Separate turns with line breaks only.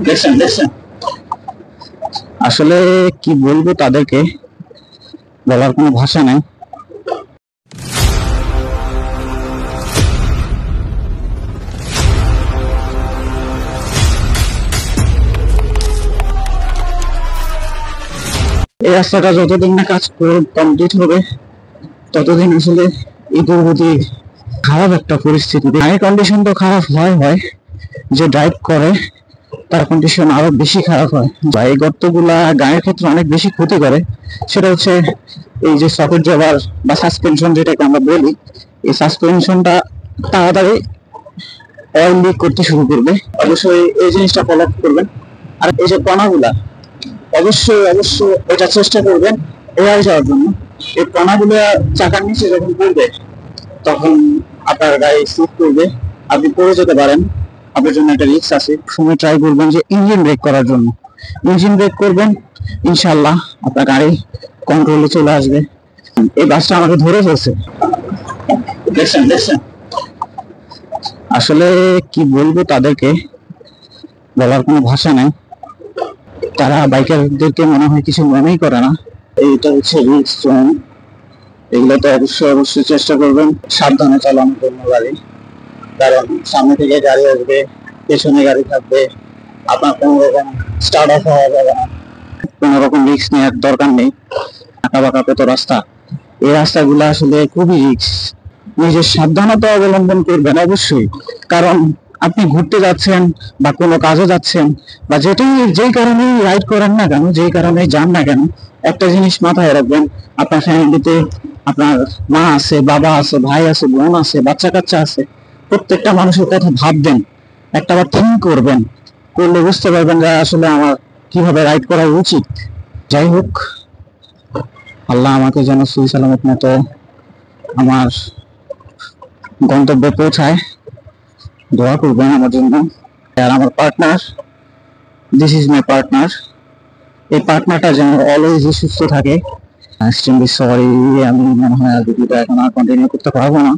দেখছেন দেখছেন আসলে কি বলবো তাদেরকে, বলার কোনো ভাষা নেই। এই রাস্তাটা যতদিন না কাজ করে কমপ্লিট হবে ততদিন আসলে এই দুর্গতি খারাপ একটা পরিস্থিতি। গাড়ির কন্ডিশন তো খারাপ হয়, যে ড্রাইভ করে তার কন্ডিশন আরো বেশি খারাপ হয়। বা এই গর্তগুলা গাড়ির ক্ষেত্রে অনেক বেশি ক্ষতি করে। সেটা হচ্ছে এই যে সকেট জবার বা সাসপেনশন যেটাকে আমরা বলি, এই সাসপেনশনটা তাড়াতাড়ি অয়েল লিক করতে শুরু করবে। অবশ্যই এই জিনিসটা ফলো করবেন। আর এই যে কণাগুলা অবশ্যই এটা চেষ্টা করবেন এড়াই যাওয়ার জন্য। এই কণাগুলো চাকার নিচে যখন পড়বে তখন আপনার গাড়ি স্লিপ করবে, আপনি পড়ে যেতে পারেন, আপনার জন্য একটা রিস্ক আছে। সময় ট্রাই করবেন যে ইঞ্জিন ব্রেক করার জন্য, ইঞ্জিন ব্রেক করবেন, ইনশাল্লাহ আপনার গাড়ি কন্ট্রোলে চলে আসবে। এই বাসটা আমাকে ধরে ফেলছে, দেখছেন দেখছেন আসলে কি বলবো তাদেরকে, বলার কোনো ভাষা নেই। তারা বাইকারদেরকে মনে হয় কিছু মনেই করে না। এইটা হচ্ছে রিস্ক জোন। এগুলো তো অবশ্যই চেষ্টা করবেন সাবধানে চালানোর জন্য গাড়ি। কারণ সামনে থেকে গাড়ি আসবে, পেছনে গাড়ি থাকবে, আপনার কোনো রকম স্টার্ট অফ হওয়া যাবে না, কোনো রকম রিস্ক নেওয়ার দরকার নেই। আঁকা বাঁকা কত রাস্তা, এই রাস্তাগুলো আসলে খুবই রিস্ক। নিজের সাবধানতা অবলম্বন করবেন অবশ্যই। কারণ আপনি ঘুরতে যাচ্ছেন বা কোনো কাজে যাচ্ছেন বা যেই কারণে রাইড করেন না কেন, যেই কারণে যান না কেন, একটা জিনিস মাথায় রাখবেন, আপনার ফ্যামিলিতে আপনার মা আছে, বাবা আছে, ভাই আছে, বোন আছে, বাচ্চা কাচ্চা আছে, প্রত্যেকটা মানুষের কথা ভাববেন, একটাবার থিঙ্ক করবেন, করলে বুঝতে পারবেন যে আসলে আমার কিভাবে রাইড করা উচিত। যাই হোক, আল্লাহ আমাকে যেন সহি সালামত মতো আমার গন্তব্যে পৌঁছায়, দোয়া করবেন আমার জন্য। আর আমার partner, this is my partner, এই পার্টনারটা যেন অলওয়েজ সুস্থ থাকে। এক্সট্রিমলি সরি, আমি মনে হয় আর ভিডিওটা এখন আর কন্টিনিউ করতে পারবো না।